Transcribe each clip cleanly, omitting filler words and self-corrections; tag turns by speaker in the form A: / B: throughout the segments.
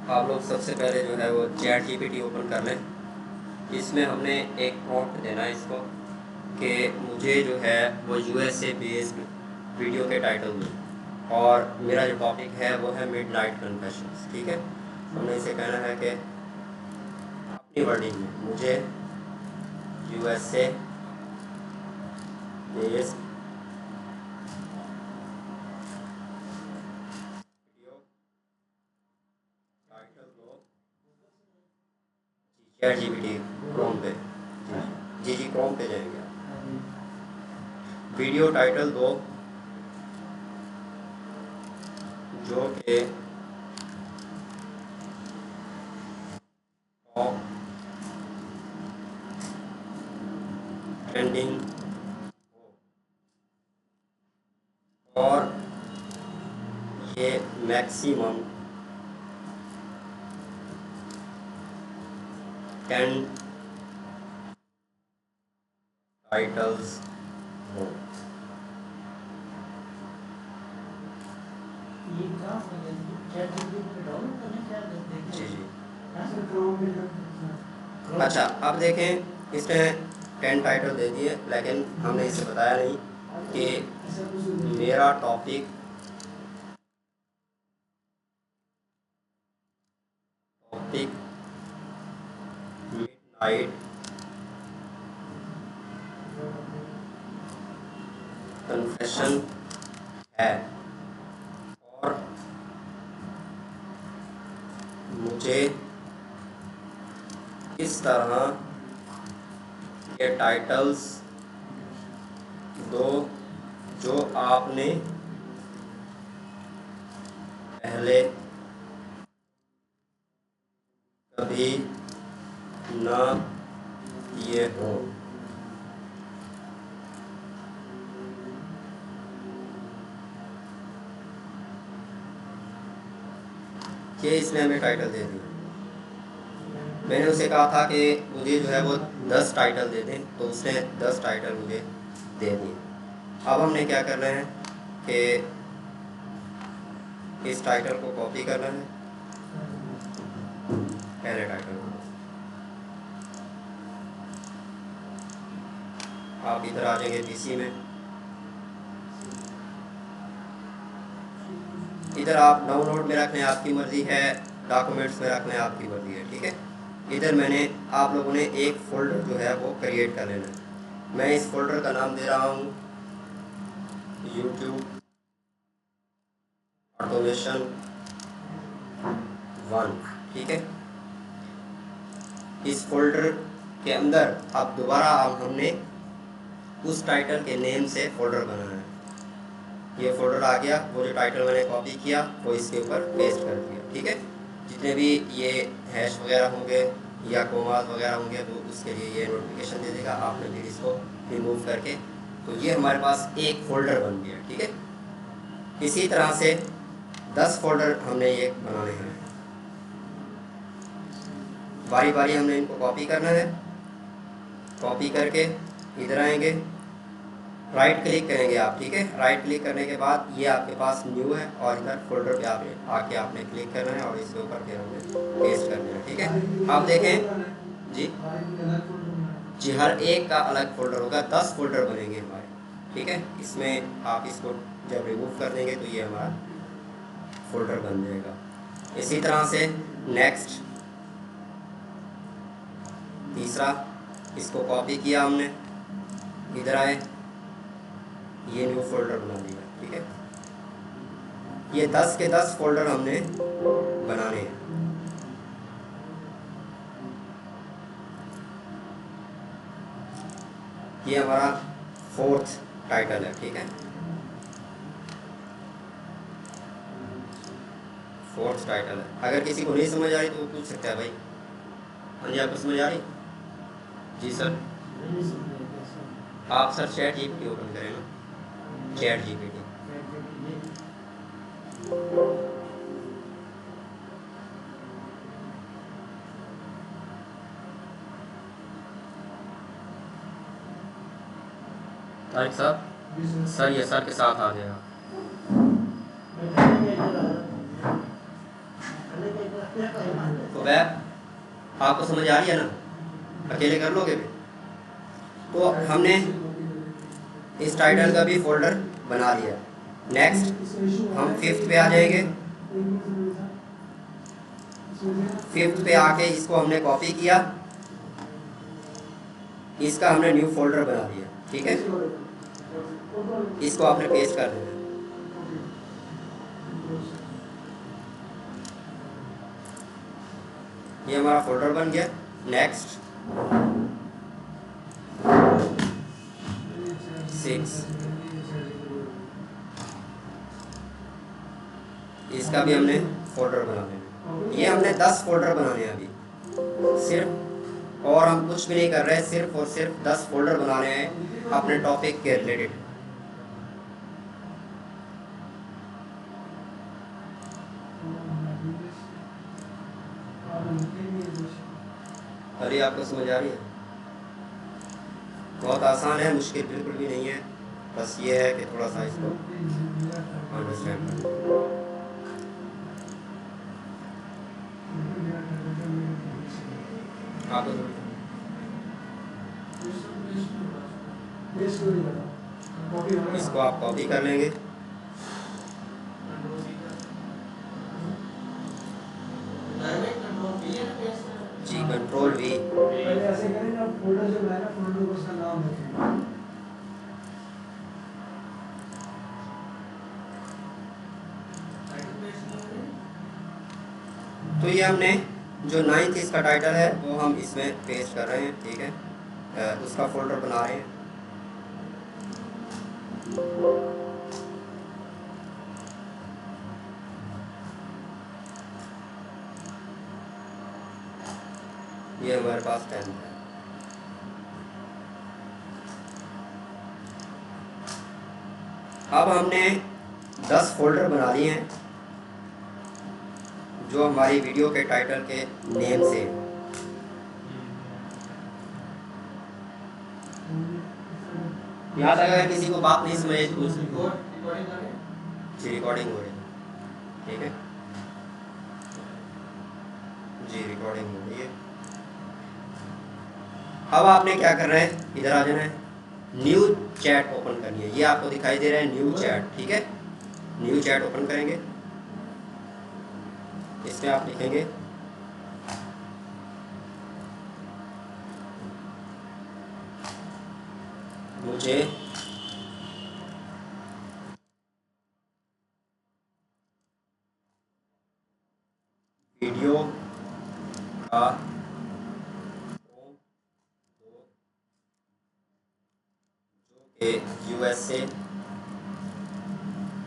A: आप लोग सबसे पहले जो है वो चैट जीपीटी ओपन कर लें। इसमें हमने एक प्रॉम्प्ट देना है इसको कि मुझे जो है वो यूएसए बेस्ड वीडियो के टाइटल में, और मेरा जो टॉपिक है वो है मिडनाइट कन्फेशंस। ठीक है, हमने इसे कहना है कि अपनी वर्डिंग में मुझे यूएसए बेस्ड वीडियो टाइटल दो। चैट जीपीटी क्रोम पे, जी जी क्रोम पे जाएंगे आप। वीडियो टाइटल दो जो कि टॉप ट्रेंडिंग और ये मैक्सिमम 10 टाइटल्स हो। जी जी, अच्छा अब देखें इसने 10 टाइटल दे दिए, लेकिन हमने इसे बताया नहीं कि मेरा टॉपिक मिडनाइट कन्फेशन है, और मुझे इस तरह के टाइटल्स दो जो आपने पहले कभी ना किए हो। ये इसने हमें टाइटल दे दिया। मैंने उसे कहा था कि मुझे जो है वो 10 टाइटल दे दें, तो उसने 10 टाइटल मुझे दे दिए। अब हमने क्या करना है कि इस टाइटल को कॉपी करना है, पहले टाइटल को आप इधर आ जाएंगे पीसी में, इधर आप डाउनलोड में रखने आपकी मर्ज़ी है, डॉक्यूमेंट्स में रखने आपकी मर्ज़ी है। ठीक है, इधर मैंने आप लोगों ने एक फ़ोल्डर जो है वो क्रिएट कर लेना है। मैं इस फोल्डर का नाम दे रहा हूँ यूट्यूब ऑटोमेशन 1। ठीक है, इस फोल्डर के अंदर अब दोबारा हमने उस टाइटल के नेम से फोल्डर बनाना है। ये फोल्डर आ गया, वो जो टाइटल मैंने कॉपी किया वो इसके ऊपर पेस्ट कर दिया। ठीक है, जितने भी ये हैश वगैरह होंगे या कोमास वगैरह होंगे तो उसके लिए ये नोटिफिकेशन दे देगा। आपने फिर इसको रिमूव करके, तो ये हमारे पास एक फ़ोल्डर बन गया। ठीक है, इसी तरह से 10 फोल्डर हमने ये बनाने हैं। बारी बारी हमने इनको कॉपी करना है। कॉपी करके इधर आएंगे, राइट क्लिक करेंगे आप। ठीक है, राइट क्लिक करने के बाद ये आपके पास न्यू है, और इधर फोल्डर पे आके आपने क्लिक करना है और इसके ऊपर फिर हमने पेस्ट करना है। ठीक है, आप देखें जी जी, हर एक का अलग फोल्डर होगा, 10 फोल्डर बनेंगे हमारे। ठीक है, इसमें आप इसको जब रिमूव कर देंगे तो ये हमारा फोल्डर बन जाएगा। इसी तरह से नेक्स्ट तीसरा, इसको कॉपी किया हमने, इधर आए, ये न्यू फोल्डर बना दिया। ठीक है, ये 10 के 10 फोल्डर हमने बनाने हैं। ये हमारा 4th टाइटल है। ठीक है, 4th टाइटल है। अगर किसी को नहीं समझ आ रही तो वो पूछ सकता है भाई। हाँ जी, आपको समझ आ रही? जी सर। आप सर चैट जीपीटी ओपन करें ना, चैट जीपीटी। तारिक साहब, सर ये सर के साथ आ गया। तो वेब आपको समझ आ रही है ना, अकेले कर लोगे भी। तो हमने इस टाइटल का भी फोल्डर बना लिया। नेक्स्ट हम 5th पे आ जाएंगे। 5th पे आके इसको हमने कॉपी किया, इसका हमने न्यू फोल्डर बना दिया, ठीक है। इसको आपने पेस्ट कर देना। ये हमारा फोल्डर बन गया। नेक्स्ट 6, इसका भी हमने फोल्डर बना लेना। ये हमने 10 फोल्डर बनाने हैं अभी सिर्फ, और हम कुछ भी नहीं कर रहे, सिर्फ और सिर्फ 10 फोल्डर बनाने हैं अपने टॉपिक के रिलेटेड। अरे आपको समझ आ रही है? बहुत आसान है, मुश्किल बिल्कुल भी नहीं है। बस ये है कि थोड़ा सा इसको अंडरस्टैंड करें। आपको इसको आप कॉपी कर लेंगे। जी कंट्रोल वी।
B: ऐसे करें ना, फोल्डर जो है ना, फोल्डर को उसका नाम रखें।
A: तो ये हमने जो 9th इसका टाइटल है वो हम इसमें पेस्ट कर रहे हैं, ठीक है। उसका फोल्डर बना रहे हैं। ये हमारे पास 10th है। अब हमने 10 फोल्डर बना लिए हैं जो हमारी वीडियो के टाइटल के नेम से। याद अगर किसी को बात नहीं समझे तो जी रिकॉर्डिंग हो रही है, ठीक है जी, रिकॉर्डिंग हो रही है। अब आपने क्या कर रहे हैं, इधर आ जाना है, न्यू चैट ओपन करनी है। ये आपको दिखाई दे रहा है न्यू चैट, ठीक है। न्यू चैट ओपन करेंगे, इसमें आप लिखेंगे मुझे वीडियो का जो कि USA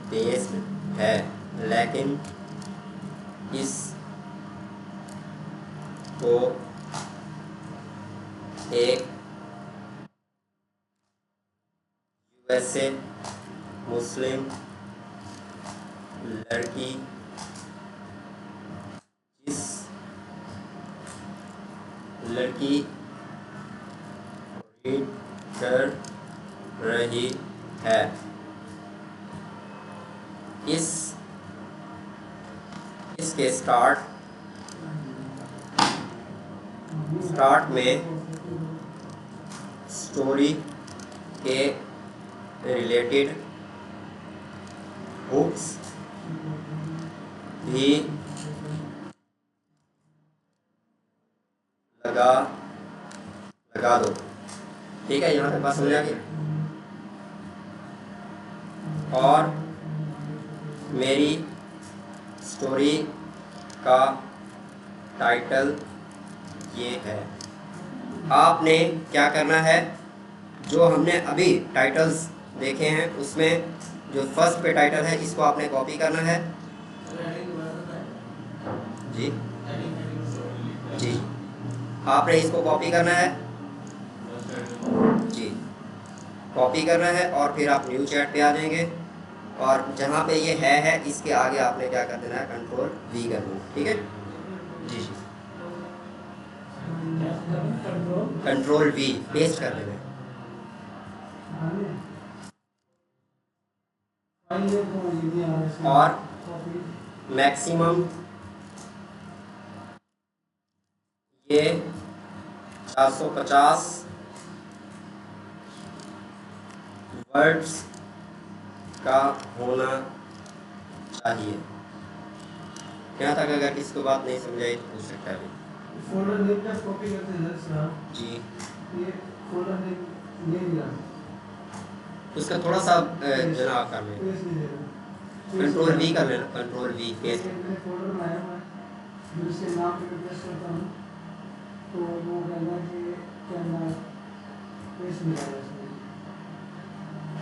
A: बेस्ड है, लेकिन इस को एक USA मुस्लिम लड़की जिस लड़की रीड कर रही है, इसके स्टार्ट में स्टोरी के रिलेटेड बुक्स भी लगा दो, ठीक है। यहाँ तक बात समझ आ गई। और मेरी स्टोरी का टाइटल ये है। आपने क्या करना है, जो हमने अभी टाइटल्स देखे हैं उसमें जो फर्स्ट पे टाइटल है इसको आपने कॉपी करना है जी जी, आपने इसको कॉपी करना है जी, कॉपी करना है और फिर आप न्यू चैट पे आ जाएंगे और जहाँ पे ये है इसके आगे आपने क्या कर देना है, कंट्रोल वी कर देना, ठीक है जी जी, कंट्रोल वी पेस्ट कर देना है। और मैक्सिमम ये 450 वर्ड्स का होना चाहिए। यहाँ तक अगर किसी को बात नहीं समझाई तो पूछ सकता है
B: फोल्डर नेम जब कॉपी करते हैं सर
A: जी।
B: ये फोल्डर नेम ले लिया
A: उसका थोड़ा सा जनाब कर लें,
B: पेस्ट नहीं देना
A: कंट्रोल वी कर लेना, कंट्रोल वी पेस्ट।
B: मैंने फोल्डर बनाया हुआ है फिर उसके नाम पे पेस्ट करता हूँ तो वो कहना कि क्या नाम पेस्ट नहीं आया इसमें।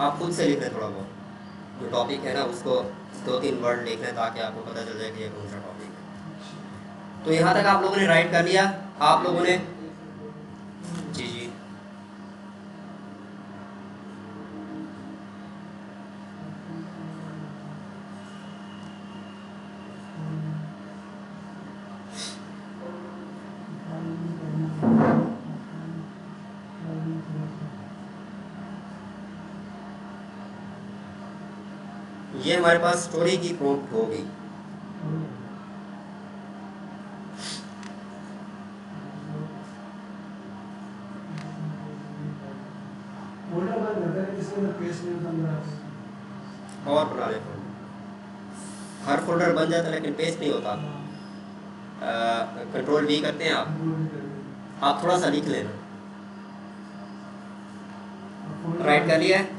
A: आप खुद से लिख लें, थोड़ा बहुत जो टॉपिक है ना उसको 2-3 वर्ड लिख लें ताकि आपको पता चल जाए कि ये कौन सा टॉपिक है। तो यहाँ तक आप लोगों ने राइट कर लिया, आप लोगों ने जी जी ये हमारे पास स्टोरी की प्रॉम्प्ट होगी।
B: फोल्डर बन जाता है इसके अंदर पेस्ट नहीं होता मेरा।
A: और बना ले फोल्डर, हर फोल्डर बन जाता है लेकिन पेस्ट नहीं होता। कंट्रोल वी करते हैं आप थोड़ा सा लिख लेना। राइट कर लिया है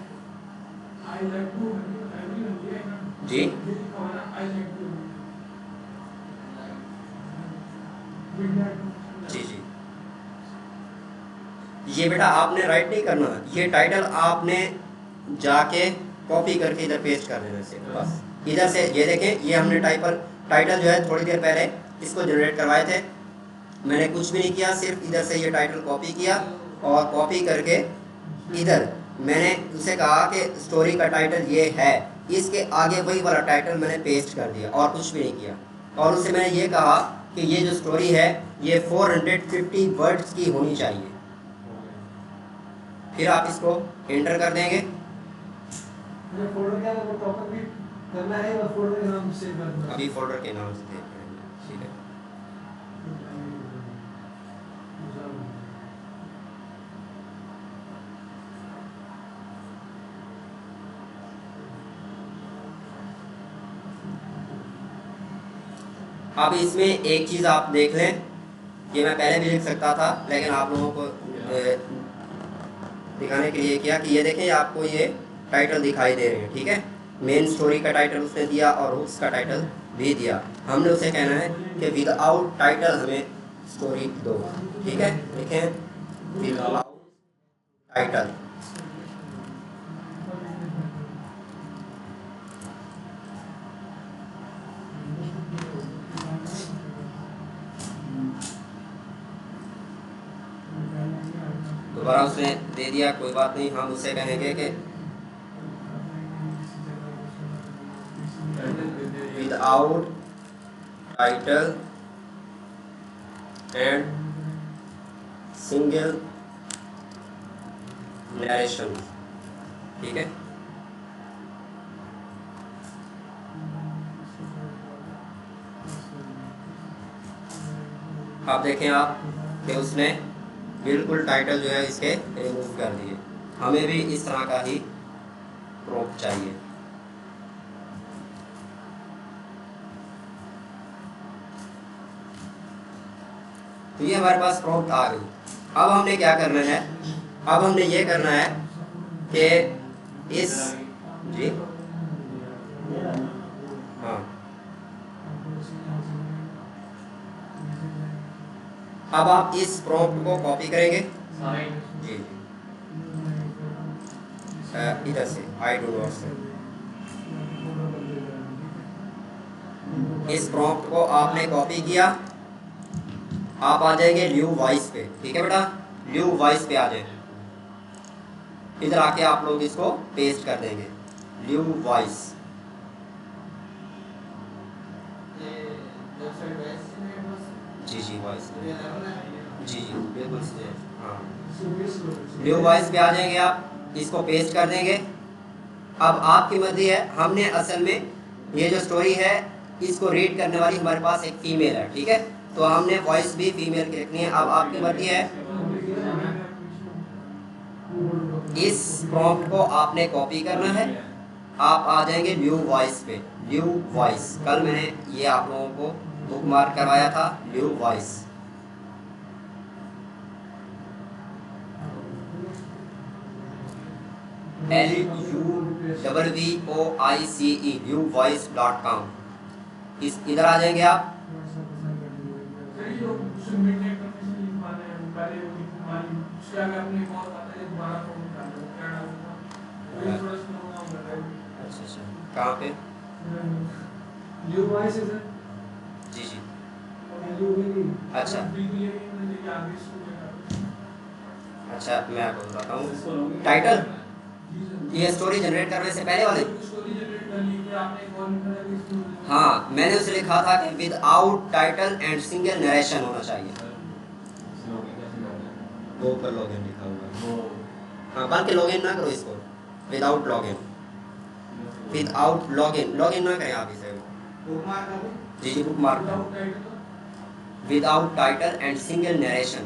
A: जी जी जी। ये बेटा आपने राइट नहीं करना, ये टाइटल आपने जाके कॉपी करके इधर पेस्ट कर देना से बस। इधर से ये देखें, ये हमने टाइटल जो है थोड़ी देर पहले इसको जनरेट करवाए थे, मैंने कुछ भी नहीं किया, सिर्फ इधर से ये टाइटल कॉपी किया और कॉपी करके इधर मैंने उसे कहा कि स्टोरी का टाइटल ये है, इसके आगे वही वाला टाइटल मैंने पेस्ट कर दिया और कुछ भी नहीं किया। और उसे मैंने ये कहा कि ये जो स्टोरी है ये 450 वर्ड्स की होनी चाहिए। फिर आप इसको एंटर कर देंगे।
B: मुझे फोल्डर क्या है टॉपिक भी करना है और फोल्डर के नाम से करना है।
A: अभी फोल्डर के नाम से देख रहे हैं, ठीक है। अब इसमें एक चीज़ आप देख लें, ये मैं पहले भी लिख सकता था लेकिन आप लोगों को दिखाने के लिए किया कि ये देखें आपको ये टाइटल दिखाई दे रहे हैं, ठीक है। मेन स्टोरी का टाइटल उसने दिया और हुक्स का टाइटल भी दिया। हमने उसे कहना है कि विदाउट टाइटल हमें स्टोरी दो, ठीक है। लिखें विदाउट टाइटल। दोबारा उसने दे दिया, कोई बात नहीं, हम उससे कहेंगे कि without title and single narration, ठीक है। अब देखें आप कि उसने बिल्कुल टाइटल जो है इसके रिमूव कर दिए। हमें भी इस तरह का ही प्रॉम्प्ट चाहिए। तो ये हमारे पास प्रॉम्प्ट आ गई। अब हमने क्या करना है, अब हमने ये करना है कि इस जी हाँ अब आप इस प्रॉम्प्ट को कॉपी करेंगे जी जी इधर से आई डू नॉट से इस प्रॉम्प्ट को आपने कॉपी किया, आप आ जाएंगे न्यू वॉइस पे, ठीक है बेटा। न्यू वॉइस पे आ जाए, इधर आके आप लोग इसको पेस्ट कर देंगे न्यू वॉइस। जी जी वॉइस जी जी बिल्कुल हाँ न्यू वॉइस पे आ जाएंगे, आप इसको पेस्ट कर देंगे। अब आपकी मर्जी है, हमने असल में ये जो स्टोरी है इसको रीड करने वाली हमारे पास एक फीमेल है, ठीक है। तो हमने वॉइस भी फीमेल की रखनी है। अब आपकी मर्जी है, इस प्रॉम्प्ट को आपने कॉपी करना है। आप आ जाएंगे व्यू वॉइस पे, व्यू वॉइस, कल मैंने ये आप लोगों को बुक मार्क करवाया था, व्यू वॉइस। LUWVOICE viewvoice.com, इस इधर आ जाएंगे आप। अच्छा, कहाँ पे? जी जी, अच्छा अच्छा, मैं आपको बताता हूँ। टाइटल, ये स्टोरी जनरेट करने से पहले वाले, हाँ मैंने उसे लिखा था कि without title and single narration होना चाहिए। वो ऊपर लॉगिन लिखा हुआ है, हाँ बल्कि लॉगिन ना करो इसको, without login, without login, login ना करें आप इसे। जी जी, bookmark, without title and single narration.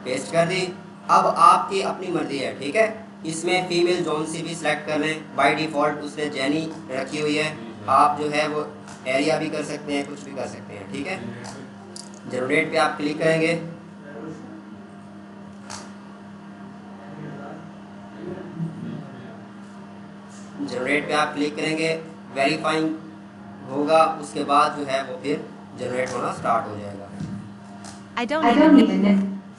A: Paste कर दी। अब आपकी अपनी मर्जी है, ठीक है। इसमें फीमेल जोन सी भी सिलेक्ट कर लें, बाय डिफॉल्ट उसने जेनी रखी हुई है। आप जो है वो एरिया भी कर सकते हैं, कुछ भी कर सकते हैं, ठीक है। जनरेट पे आप क्लिक करेंगे, जनरेट पे आप क्लिक करेंगे, वेरीफाइंग होगा, उसके बाद जो है वो फिर जनरेट होना स्टार्ट हो जाएगा।
C: I don't even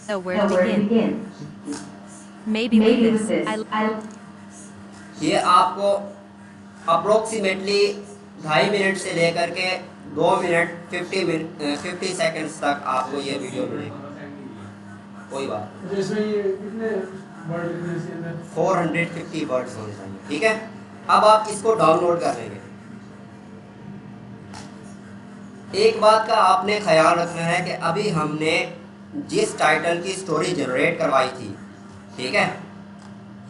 C: know where to begin. Maybe with this.
A: ये आपको अप्रोक्सीमेटली 2.5 मिनट से लेकर के 2 मिनट 50 सेकंड्स तक आपको ये वीडियो मिलेगी। कोई बात, 450 वर्ड्स होने चाहिए, ठीक है। अब आप इसको डाउनलोड कर लेंगे। एक बात का आपने ख्याल रखना है कि अभी हमने जिस टाइटल की स्टोरी जनरेट करवाई थी, ठीक है,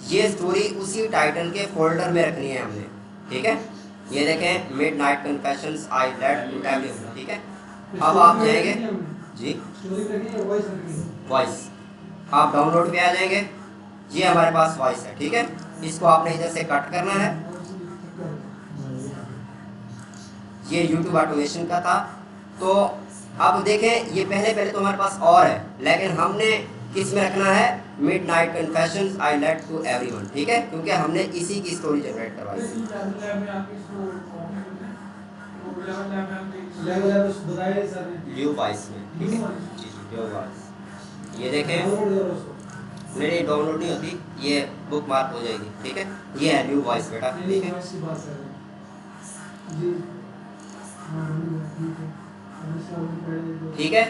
A: ये स्टोरी उसी टाइटल के फोल्डर में रखनी है हमने, ठीक है। ये देखें, midnight confessions I let to everyone, ठीक है। अब आप जाएंगे जी, वॉइस, आप डाउनलोड पे आ जाएंगे। ये हमारे पास वॉइस है, ठीक है। इसको आपने इधर से कट करना है। ये YouTube ऑटोमेशन का था। तो अब देखें, ये पहले तो हमारे पास और है, लेकिन हमने किस में रखना है, midnight confessions I let to everyone, ठीक है, क्योंकि हमने इसी की स्टोरी जनरेट करवाई थी। व्यू वॉइस में, ठीक है जी जी, व्यू वॉइस। ये देखें, मेरी डाउनलोड नहीं होती, ये बुक मार्क हो जाएगी, ठीक है। ये है व्यू वॉइस बेटा, ठीक है। ठीक है,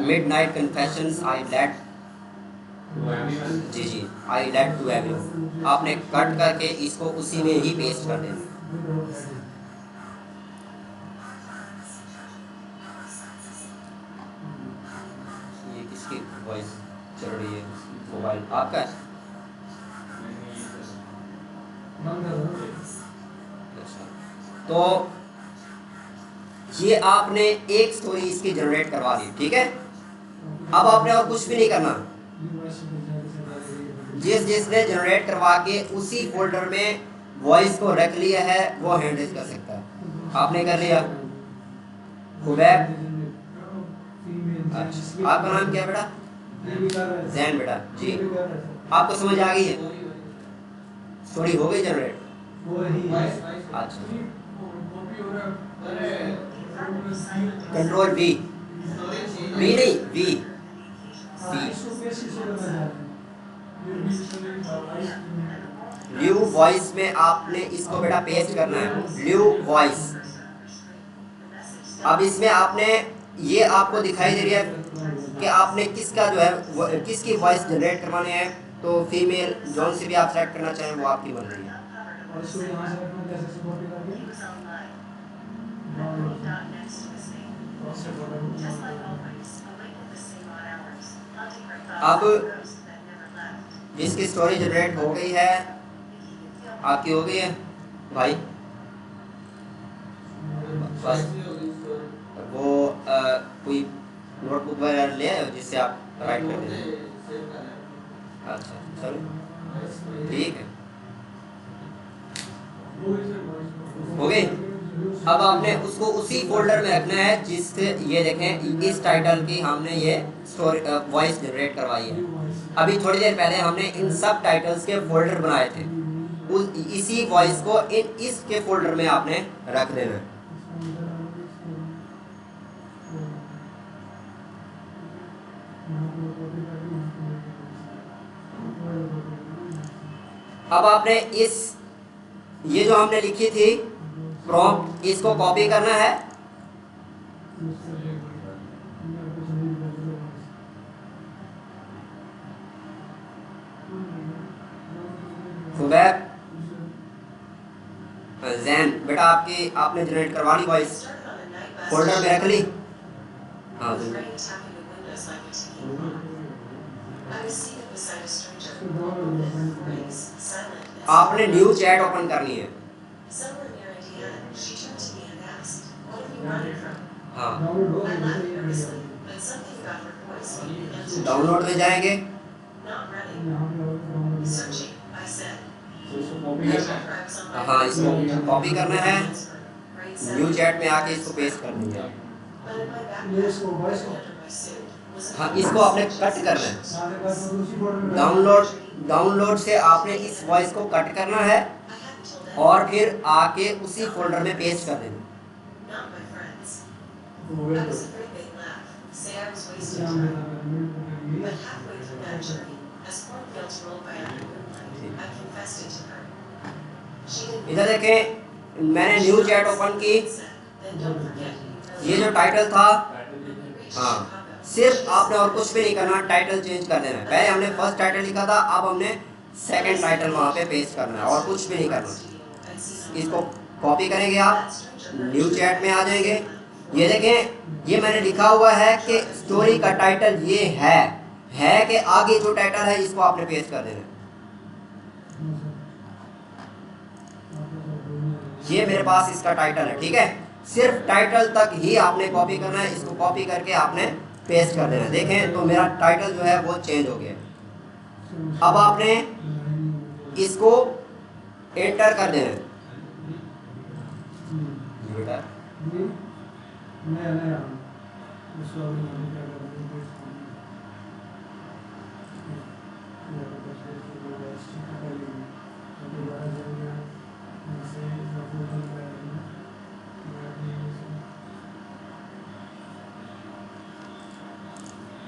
A: मिडनाइट कन्फेशंस आई लेट, जी जी, आई लेट टू एवरीवन। आपने कट करके इसको उसी में ही पेस्ट कर देना। ये किसकी वॉइस चल रही है? मोबाइल आपका है? तो ये आपने एक स्टोरी इसकी जनरेट करवा दी, ठीक है। अब आपने और कुछ भी नहीं करना। जिसने जनरेट करवा के उसी फोल्डर में वॉइस को रख लिया है वो हैंडल कर सकता है। आपने कर लिया। खुबैब, अच्छा आपका नाम क्या बेटा? जैन बेटा जी, आपको समझ आ गई है? स्टोरी हो गई जनरेट? अच्छा, कंट्रोल वी, वी नहीं वी, ल्यू वॉइस में आपने इसको बेटा पेस्ट करना है, ल्यू वॉइस। अब इसमें आपने, ये आपको दिखाई दे रही है कि आपने किसका जो है किसकी वॉइस जनरेट करवानी है। तो फीमेल जौन सी भी आप सेलेक्ट करना चाहें वो आपकी मर्जी है। अब जिसकी स्टोरी जनरेट हो गई है, आपकी हो गई है भाई, बस वो कोई नोटबुक वगैरह ले आए हो जिससे आप राइट कर दें। अच्छा चलो ठीक है, हो गई। अब आपने उसको उसी फोल्डर में रखना है जिससे, ये देखें इस टाइटल की हमने ये स्टोरी वॉइस जनरेट करवाई है। अभी थोड़ी देर पहले हमने इन सब टाइटल्स के फोल्डर बनाए थे, इसी वॉइस को इसके फोल्डर में आपने रख देना है। अब आपने ये जो हमने लिखी थी प्रॉम्प्ट, इसको कॉपी करना है सुबह जैन बेटा, आपने जनरेट करवा ली वॉइस, फोल्डर में रख ली। हाँ आपने न्यू चैट ओपन करनी है। हाँ डाउनलोड में जाएंगे, हाँ इसको कॉपी करना है, न्यू चैट में आके इसको पेस्ट कर देंगे। हाँ इसको आपने कट करना है, डाउनलोड से आपने इस वॉइस को कट करना है और फिर आके उसी फोल्डर में पेस्ट कर देना। इधर देखें, मैंने न्यू चैट ओपन की, ये जो टाइटल था, हाँ सिर्फ आपने और कुछ भी नहीं करना, टाइटल चेंज कर देना है। पहले हमने फर्स्ट टाइटल लिखा था, अब हमने सेकंड टाइटल वहाँ पे पेस्ट करना है और कुछ भी नहीं करना। इसको कॉपी करेंगे, आप न्यू चैट में आ जाएंगे। ये देखें, ये मैंने लिखा हुआ है कि स्टोरी का टाइटल ये है कि आगे जो टाइटल है इसको आपने पेस्ट कर देना है। ये मेरे पास इसका टाइटल है, ठीक है। सिर्फ टाइटल तक ही आपने कॉपी करना है, इसको कॉपी करके आपने पेस्ट कर देना। देखें तो मेरा टाइटल जो है वो चेंज हो गया। अब आपने इसको एंटर कर देना है।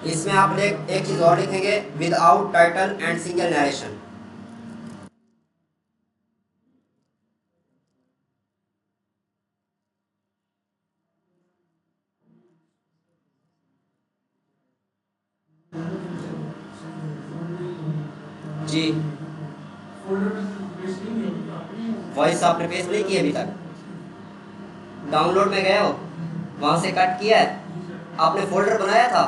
A: इसमें आप एक चीज और लिखेंगे, without title and single narration. जी वॉइस आपने पेस्ट नहीं की अभी तक, डाउनलोड में गए हो, वहां से कट किया है, आपने फोल्डर बनाया था,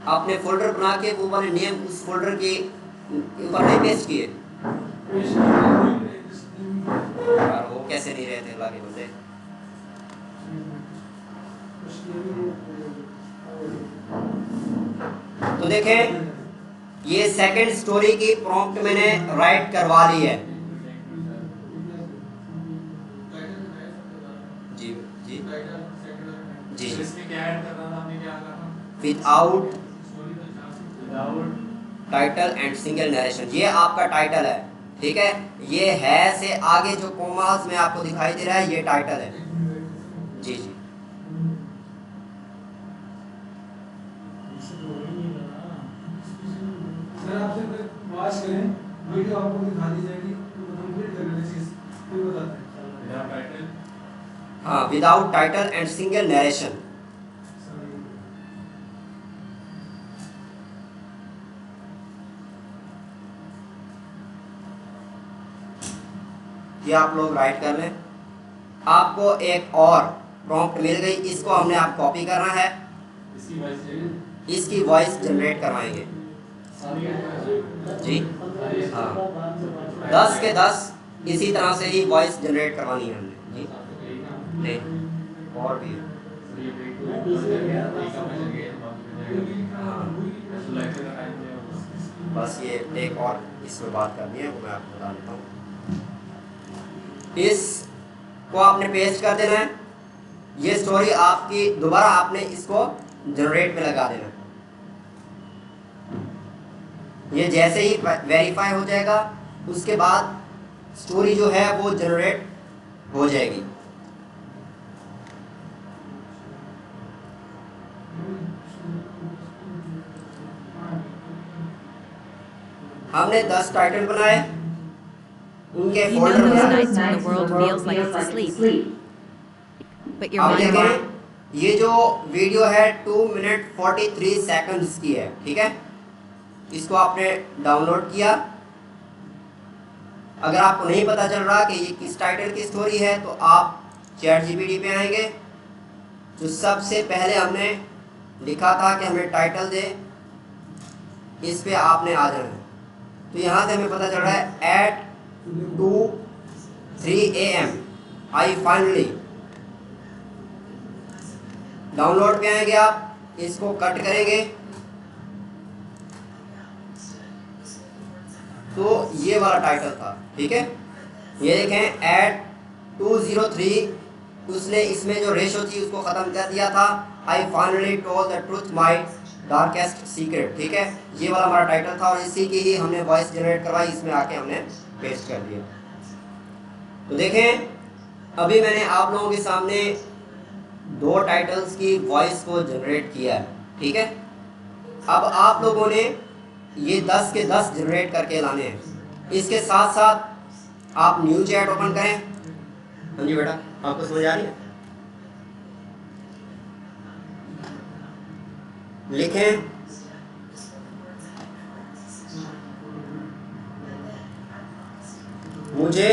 A: आपने फोल्डर बना के वो वाले नेम उस फोल्डर के ऊपर नहीं पेस्ट किए। यार वो कैसे नहीं रहे थे लागे बंदे। तो देखें, ये सेकंड स्टोरी की प्रॉम्प्ट मैंने राइट करवा ली है। जी जी जी इसमें क्या ऐड करना था, आपने क्या कहा? Without title and single narration, ये आपका टाइटल है, ठीक है। ये है से आगे जो कोमास में आपको दिखाई दे रहा है, ये टाइटल है। जी जी
B: सर आपसे वॉच करें, वीडियो आपको दिखा दी जाएगी, तो कंप्लीट कर लीजिए, फिर बताते हैं।
A: हाँ without title and single narration. ये आप लोग राइट कर लें। आपको एक और प्रॉम्प्ट मिल गई, इसको हमने आप कॉपी करना है, इसकी वॉइस जनरेट करवाएंगे जी। हाँ 10 के 10 इसी तरह से ही वॉइस जनरेट करवानी है हमने जी। नहीं और भी हाँ, बस ये एक और इसमें बात करनी है, वो मैं आपको बता देता हूँ। इसको आपने पेस्ट कर देना है, ये स्टोरी आपकी दोबारा आपने इसको जनरेट पे लगा देना है। ये जैसे ही वेरीफाई हो जाएगा उसके बाद स्टोरी जो है वो जनरेट हो जाएगी। हमने 10 टाइटल बनाए, उनके
C: You know
A: फोल्डर
C: those
A: बनाए।
C: nights when the world feels like it's asleep, but your
A: अब
C: mind
A: देखें ये जो वीडियो है 2 मिनट 43 सेकंड्स की है, ठीक है। इसको आपने डाउनलोड किया। अगर आपको नहीं पता चल रहा कि ये किस टाइटल की स्टोरी है तो आप ChatGPT पे आएंगे, जो सबसे पहले हमने लिखा था कि हमें टाइटल दे, इस पे आपने आ जाना है। तो यहाँ से हमें पता चल रहा है at 2:03 AM I finally. Download पे आएंगे आप, इसको कट करेंगे तो ये वाला टाइटल था, ठीक है। ये देखें at 2:03 उसने इसमें जो रेशो थी उसको ख़त्म कर दिया था। I finally told the truth my darkest secret, ठीक है। ये वाला हमारा टाइटल था और इसी की ही हमने वॉइस जनरेट करवाई, इसमें आके हमने पेस्ट कर दिया। तो देखें अभी मैंने आप लोगों के सामने 2 टाइटल्स की वॉइस को जनरेट किया है, ठीक है। अब आप लोगों ने ये 10 के 10 जनरेट करके लाने हैं। इसके साथ साथ आप न्यू चैट ओपन करें। हाँ जी बेटा, आपको समझ आ रही है? लिखें मुझे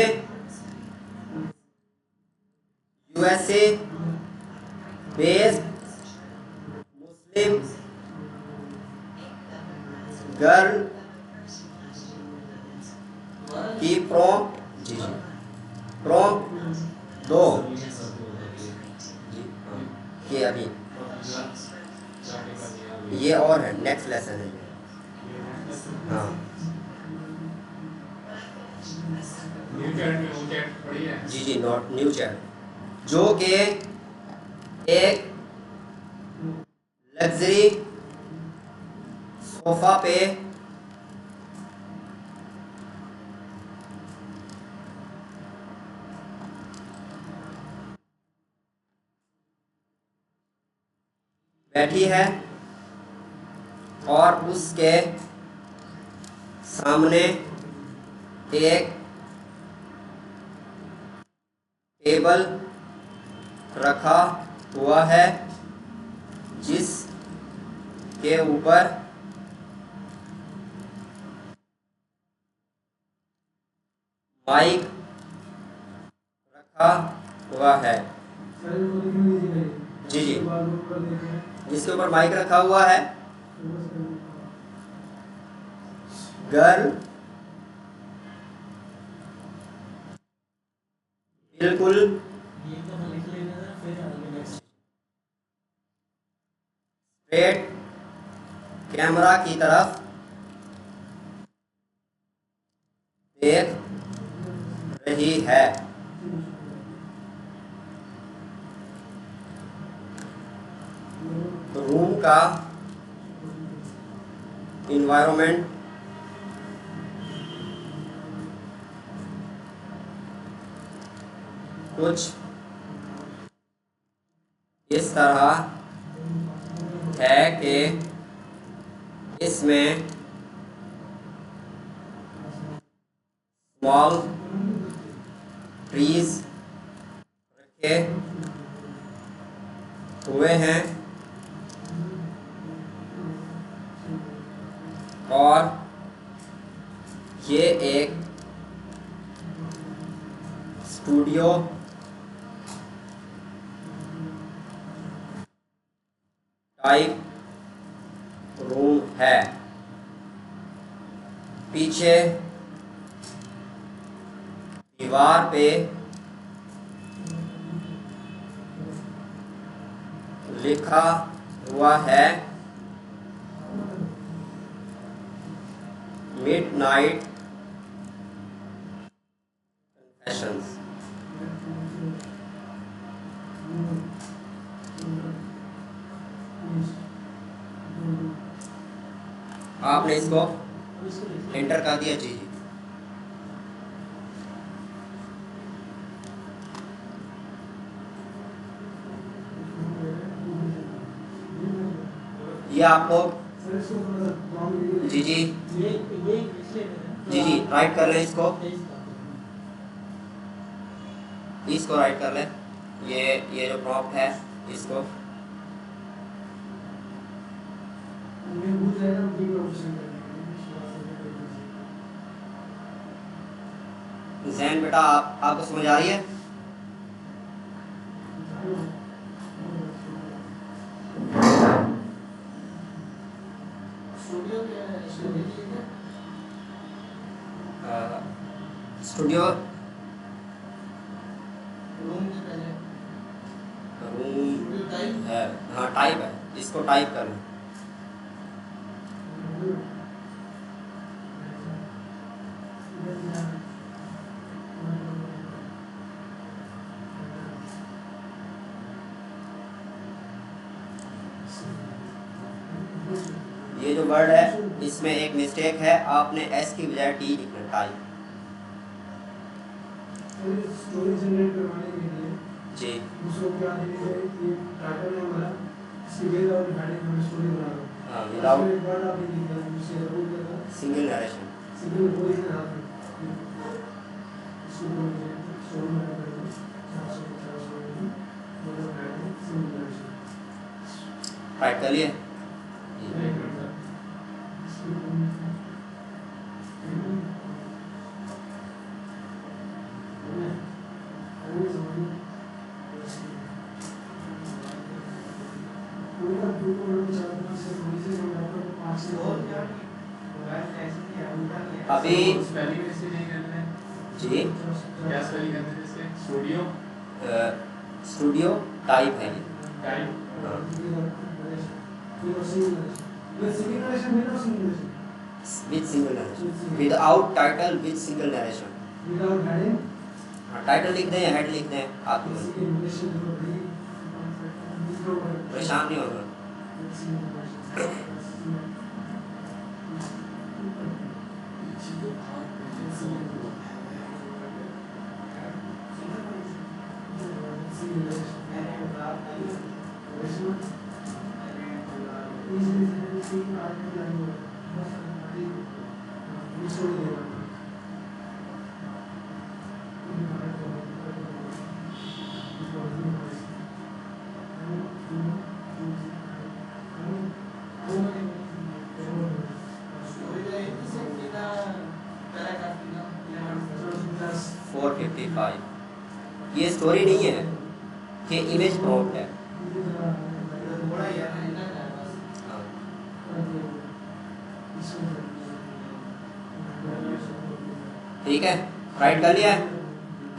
A: USA बेस्ड मुस्लिम गर्ल की प्रॉम्प्ट दो ये अभी ये और है, नेक्स्ट लेसन है। हाँ जी जी, नॉट न्यू चैट, जो कि एक लग्जरी सोफा पे बैठी है और उसके सामने एक टेबल रखा हुआ है जिस के ऊपर माइक रखा हुआ है। जी जी, जिसके ऊपर माइक रखा हुआ है। गर्ल बिल्कुल स्ट्रेट कैमरा की तरफ देख रही है। रूम का इन्वायरमेंट कुछ इस तरह है कि इसमें स्मॉल ट्रीज रखे हुए हैं और ये एक स्टूडियो टाइप रूम है। पीछे दीवार पे लिखा हुआ है मिडनाइट कन्फेशंस। आपने इसको एंटर कर दिया? जी। ये आपको जी जी राइट कर लें इसको राइट कर लें। ये जो प्रॉम्प्ट है इसको जैन बेटा आपको समझ आ रही है? स्टूडियो रूम है, हाँ टाइप है, इसको टाइप कर लें। ये जो वर्ड है इसमें एक मिस्टेक है, आपने एस की बजाय टी लिखना। टाइप
B: स्टोरी जनरेट करवाने के लिए
A: जी
B: दूसरों के आने के लिए ये टाइटल है हमारा, इसकी विदाउट हेडिंग हम स्टोरी बना रहे हैं।
A: हाँ विदाउट
B: एक वर्ड आप लिख दें, दूसरे रूल देगा
A: सिंगल नरेशन।
B: सिंगल कोई नहीं आता इसको बोलते हैं स्टोरी में करते हैं 400 मतलब हेडिंग सिंगल नरेशन
A: राइट कर लिए? अभी जी स्टूडियो टाइप है ये। With single narration, without title with single narration. Title लिख दें या हेड लिख दें, आप परेशान नहीं होगा। ये स्टोरी नहीं है, ये इमेज प्रॉम्प्ट है। ठीक है, राइट कर लिया है।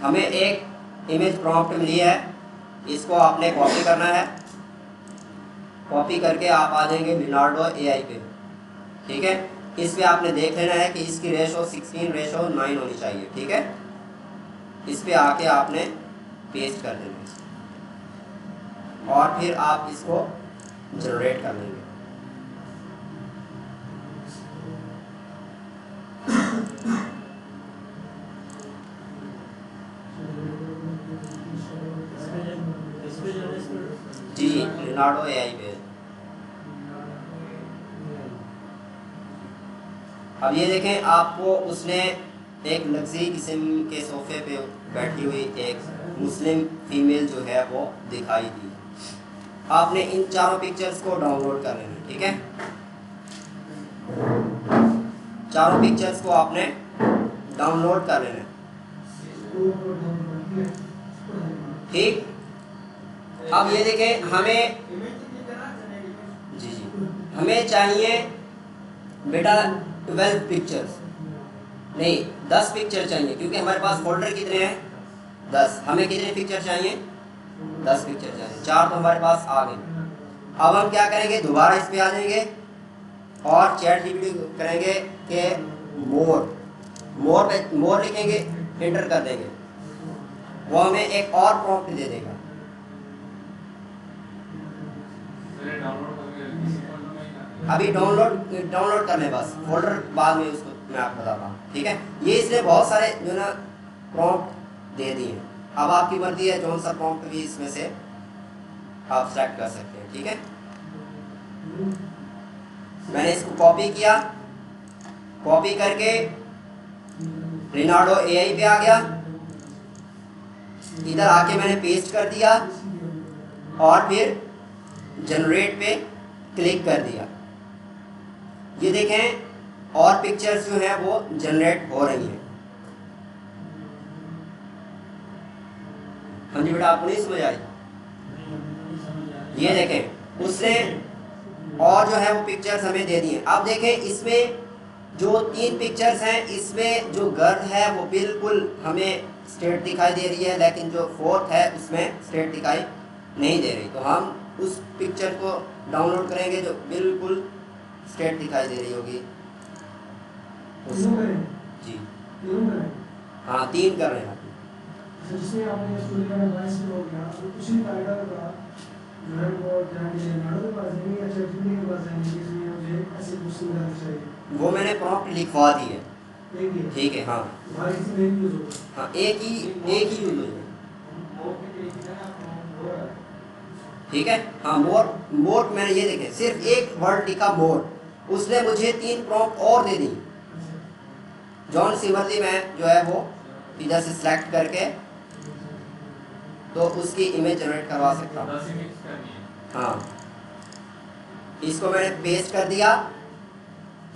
A: हमें एक इमेज प्रॉम्प्ट मिली है, इसको आपने कॉपी करना है। कॉपी करके आप आ जाएंगे लिनार्डो एआई पे। ठीक है, इस पे आपने देख लेना है कि इसकी रेशो 16:9 होनी चाहिए। ठीक है, इस पे आके आपने पेस्ट कर देना और फिर आप इसको जनरेट कर लेंगे। जी लिनार्डो एआई पे। अब ये देखें, आपको उसने एक लग्जरी किस्म के सोफे पे बैठी हुई एक मुस्लिम फीमेल जो है वो दिखाई दी। आपने इन चारों पिक्चर्स को डाउनलोड कर लेना। ठीक है, चारों पिक्चर्स को आपने डाउनलोड कर लेना। ठीक, अब ये देखें, हमें हमें चाहिए बेटा 12 पिक्चर्स, नहीं 10 पिक्चर चाहिए, क्योंकि हमारे पास फोल्डर कितने हैं 10। हमें कितने पिक्चर चाहिए 10 पिक्चर चाहिए। 4 तो हमारे पास आ गए। अब हम क्या करेंगे, दोबारा इस पे आ जाएंगे और चैट जीपीटी करेंगे कि मोर लिखेंगे, एंटर कर देंगे, वो हमें एक और प्रॉम्प्ट दे देगा। अभी डाउनलोड कर लें बस, फोल्डर बाद में उसको मैं आपको बताता हूँ, ठीक है। ये इसने बहुत सारे जो ना प्रॉम्प्ट दे दिए हैं, अब आपकी मर्जी है कौन सा प्रॉम्प्ट भी इसमें से आप सेलेक्ट कर सकते हैं, ठीक है। मैंने इसको कॉपी किया, कॉपी करके लिनार्डो एआई पे आ गया, इधर आके मैंने पेस्ट कर दिया और फिर जनरेट पे क्लिक कर दिया। ये देखें और पिक्चर्स जो है वो जनरेट हो रही हैं। हाँ जी बेटा, आपको नहीं समझ आई? ये देखें उसने और जो है वो पिक्चर्स हमें दे दी हैं। अब देखें इसमें जो 3 पिक्चर्स हैं, इसमें जो गर्ल है वो बिल्कुल हमें स्ट्रेट दिखाई दे रही है, लेकिन जो 4th है उसमें स्ट्रेट दिखाई नहीं दे रही। तो हम उस पिक्चर को डाउनलोड करेंगे जो बिल्कुल स्ट्रेट दिखाई दे रही होगी। जी हाँ, 3 कर रहे हैं।
B: जिसमें आपने स्टोरी का एडवाइस हो गया, उसी टाइटल का जो है वो जाएंगे लिनार्डो के पास जाएंगे या चैट जीपीटी के पास जाएंगे, जिसमें मुझे ऐसी क्वेश्चन करना चाहिए।
A: वो मैंने प्रॉम्प्ट लिखवा दी है,
B: एक ही
A: ठीक है। हाँ
B: भाई इसमें एक यूज होगा।
A: हाँ, एक ही यूज हो, ठीक है। हाँ मोर मैंने ये देखे सिर्फ एक वर्ड लिखा मोर, उसने मुझे 3 प्रॉम्प्ट और दे दी। जॉन सिमरली में जो है वो इधर से सिलेक्ट करके तो उसकी इमेज जनरेट करवा सकता हूँ। हाँ, इसको मैंने पेस्ट कर दिया।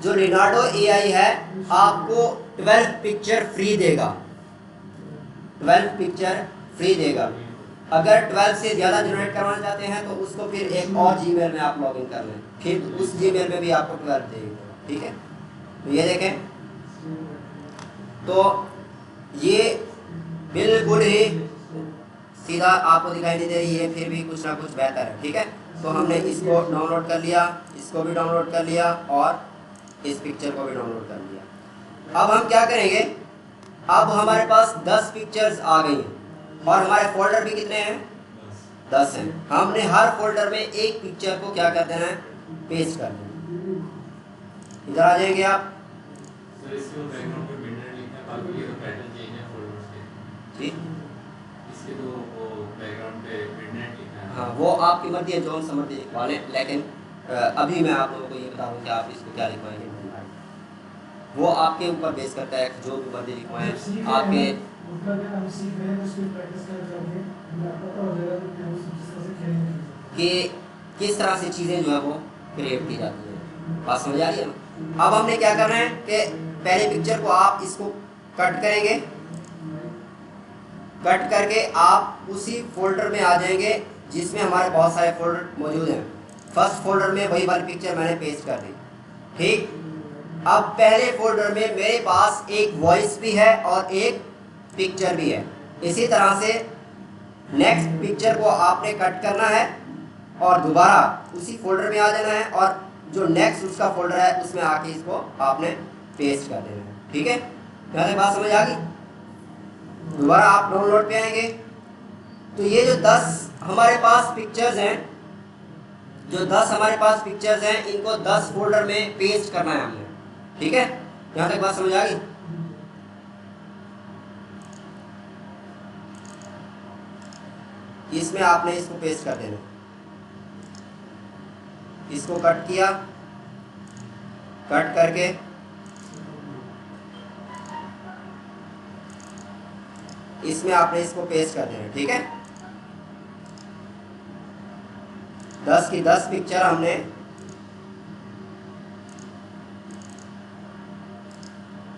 A: जो लिनार्डो एआई है आपको 12 पिक्चर फ्री देगा, 12 पिक्चर फ्री देगा। अगर 12 से ज़्यादा जनरेट करवाना चाहते हैं तो उसको फिर एक और जीमेल में आप लॉगिन कर लें, फिर उस जीमेल में भी आपको 12 देगा, ठीक है। तो ये देखें, तो ये बिल्कुल ही सीधा आपको दिखाई नहीं दे रही है, फिर भी कुछ ना कुछ बेहतर है, ठीक है। तो हमने इसको डाउनलोड कर लिया, इसको भी डाउनलोड कर लिया और इस पिक्चर को भी डाउनलोड कर लिया। अब हम क्या करेंगे, अब हमारे पास 10 पिक्चर्स आ गई हैं और हमारे फोल्डर भी कितने हैं 10 हैं। हमने हर फोल्डर में एक पिक्चर को क्या कर देना है, पेस्ट कर देना। इधर आ जाएंगे आप, हाँ वो आपकी मर्जी है, जॉन समर्दी लिखवा लें, लेकिन अभी मैं आप लोगों को ये बताऊँ कि आप इसको क्या लिखवाएंगे, वो आपके ऊपर बेस करता है, जो भी मर्जी लिखवाएं आपके। कि किस तरह से चीज़ें जो है वो क्रिएट की जाती है, बात समझ आ रही है ना। अब हमने क्या करना है कि पहले पिक्चर को आप इसको कट करेंगे, कट करके आप उसी फोल्डर में आ जाएंगे जिसमें हमारे बहुत सारे फोल्डर मौजूद हैं। फर्स्ट फोल्डर में वही वाली पिक्चर मैंने पेस्ट कर दी, ठीक। अब पहले फोल्डर में मेरे पास एक वॉइस भी है और एक पिक्चर भी है। इसी तरह से नेक्स्ट पिक्चर को आपने कट करना है और दोबारा उसी फोल्डर में आ जाना है और जो नेक्स्ट उसका फोल्डर है उसमें आके इसको आपने पेस्ट कर देना है, ठीक है। पहले बात समझ आ गई। दोबारा आप डाउनलोड पे आएंगे तो ये जो 10 हमारे पास पिक्चर्स हैं, जो 10 हमारे पास पिक्चर्स हैं, इनको 10 फोल्डर में पेस्ट करना है हमने, ठीक है। यहाँ तक बात समझ आ गई। इसमें आपने इसको पेस्ट कर देना, इसको कट किया, कट करके इसमें आपने इसको पेस्ट कर देना, ठीक है। 10 की 10 पिक्चर हमने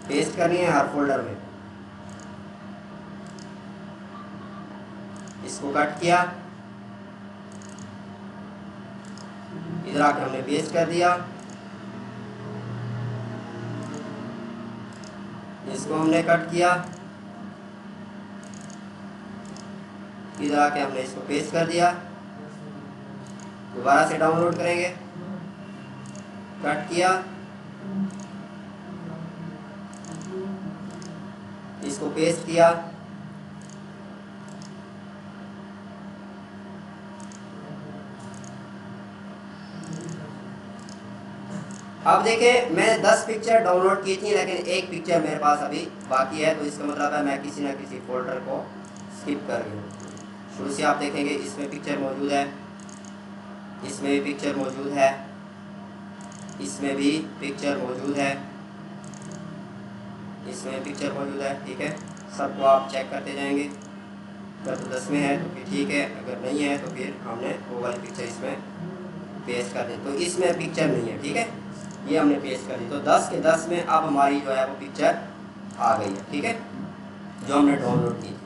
A: पेस्ट करनी है हर फोल्डर में। इसको कट किया, इधर आके हमने पेस्ट कर दिया, इसको हमने कट किया, इधर आके हमने इसको पेस्ट कर दिया, दोबारा से डाउनलोड करेंगे, कट किया, इसको पेस्ट किया, अब देखें मैं 10 पिक्चर डाउनलोड की थी लेकिन एक पिक्चर मेरे पास अभी बाकी है, तो इसका मतलब है मैं किसी ना किसी फोल्डर को स्किप कर गया हूँ। शुरू से आप देखेंगे इसमें पिक्चर मौजूद है, इसमें भी पिक्चर मौजूद है, इसमें भी पिक्चर मौजूद है, इसमें पिक्चर मौजूद है। ठीक है, सबको आप चेक करते जाएंगे, अगर तो 10 में है तो फिर ठीक है, अगर नहीं है तो फिर हमने वो वाली पिक्चर इसमें पेस्ट कर दें। तो इसमें पिक्चर नहीं है, ठीक है, ये हमने पेस्ट कर दी। तो 10 के 10 में अब हमारी जो है वो पिक्चर आ गई है, ठीक है, जो हमने डाउनलोड की थी।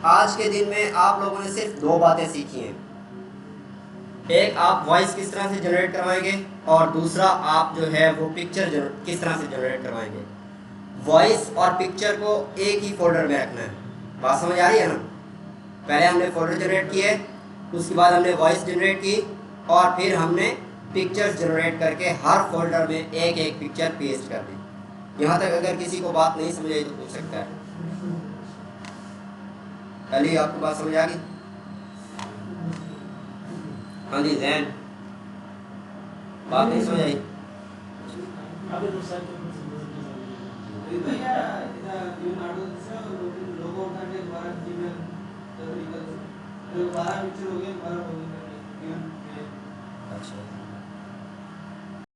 A: आज के दिन में आप लोगों ने सिर्फ 2 बातें सीखी हैं। एक, आप वॉइस किस तरह से जनरेट करवाएंगे, और दूसरा आप जो है वो पिक्चर किस तरह से जनरेट करवाएंगे। वॉइस और पिक्चर को एक ही फोल्डर में रखना है। बात समझ आ रही है ना? पहले हमने फोल्डर जनरेट किए, उसके बाद हमने वॉइस जनरेट की, और फिर हमने पिक्चर्स जनरेट करके हर फोल्डर में एक एक पिक्चर पेस्ट कर दी। यहाँ तक अगर किसी को बात नहीं समझ आई तो पूछ सकता है। अली, आपको बात समझ आ गई? हाँ जी जैन, बात नहीं समझ आई? अच्छा,